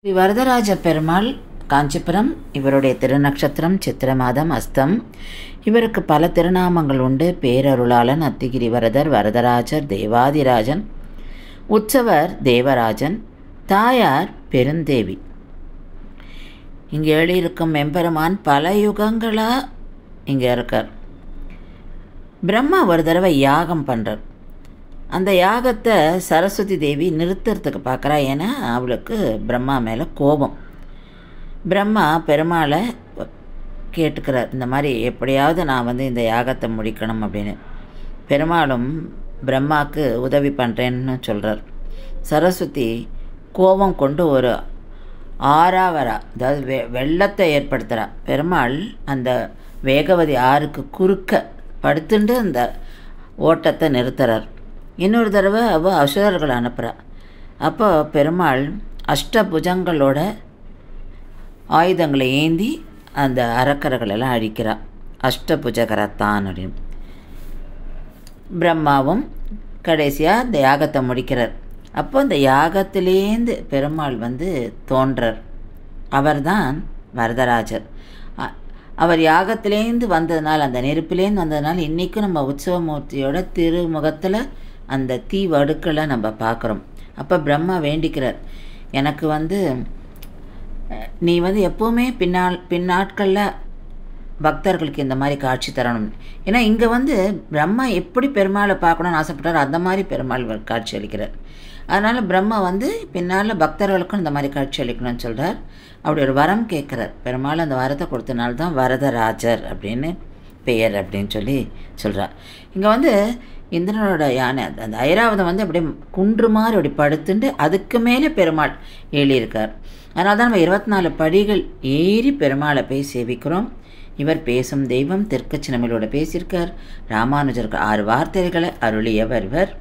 ஸ்ரீ வரதராஜ பெருமாள் காஞ்சிபுரம். இவருடைய திருநக்ஷத்திரம் சித்திர மாதம் அஸ்தம். இவருக்கு பல திருநாமங்கள் உண்டு. பேரருளாளன், அத்திகிரி வரதர், வரதராஜர், தேவாதிராஜன், உற்சவர், தேவராஜன், தாயார் பெருந்தேவி. இங்கே எழுதியிருக்கும் எம்பெருமான் பல யுகங்களாக இங்கே இருக்கார். பிரம்மா ஒரு தடவை யாகம் பண்ணுறார். அந்த யாகத்தை சரஸ்வதி தேவி நிறுத்துறதுக்கு பார்க்குறா. ஏன்னா அவளுக்கு பிரம்மா மேலே கோபம். பிரம்மா பெருமாளை கேட்டுக்கிறார், இந்த மாதிரி எப்படியாவது நான் இந்த யாகத்தை முடிக்கணும் அப்படின்னு. பெருமாளும் பிரம்மாவுக்கு உதவி பண்ணுறேன்னு சொல்கிறார். சரஸ்வதி கோபம் கொண்டு ஒரு ஆறாவரா, அதாவது வெள்ளத்தை ஏற்படுத்துகிறா. பெருமாள் அந்த வேகவதி ஆறுக்கு குறுக்க படுத்துண்டு அந்த ஓட்டத்தை நிறுத்துறார். இன்னொரு தடவை அவள் அசுரர்களை அனுப்புகிறா. அப்போ பெருமாள் அஷ்டபுஜங்களோட ஆயுதங்களை ஏந்தி அந்த அரக்கர்களெல்லாம் அழிக்கிறாள். அஷ்டபுஜகரத்தான் அப்படின்னு. பிரம்மாவும் கடைசியாக இந்த யாகத்தை முடிக்கிறார். அப்போ இந்த யாகத்திலேருந்து பெருமாள் தோன்றார். அவர்தான் வரதராஜர். அவர் யாகத்திலேருந்து வந்ததுனால, அந்த நெருப்பிலேருந்து வந்ததுனால இன்றைக்கும் நம்ம உற்சவமூர்த்தியோட திருமுகத்தில் அந்த தீ வடுக்களை நம்ம பார்க்குறோம். அப்போ பிரம்மா வேண்டிக்கிறார், எனக்கு நீ எப்போவுமே பின்னாட்களில் பக்தர்களுக்கு இந்த மாதிரி காட்சி தரணும். ஏன்னா இங்கே பிரம்மா எப்படி பெருமாளை பார்க்கணுன்னு ஆசைப்பட்டார், அந்த மாதிரி பெருமாள் காட்சி அளிக்கிறார். அதனால் பிரம்மா பின்னால் பக்தர்களுக்கும் இந்த மாதிரி காட்சி அளிக்கணும்னு சொல்கிறார். அப்படி ஒரு வரம் கேட்குறார். பெருமாள் அந்த வரத்தை கொடுத்தனால்தான் வரதராஜர் அப்படின்னு பெயர் அப்படின்னு சொல்கிறார். இங்கே இந்திரனோட யானை அந்த ஐராவதம் அப்படியே குன்று மாதிரி அப்படி படுத்துட்டு அதுக்கு மேலே பெருமாள் ஏறியிருக்கார். அதனால தான் நம்ம 24 படிகள் ஏறி பெருமாளை போய் சேவிக்கிறோம். இவர் பேசும் தெய்வம். தெற்கச்சினமிலோட பேசியிருக்கார். ராமானுஜருக்கு 6 வார்த்தைகளை அருளியவர் இவர்.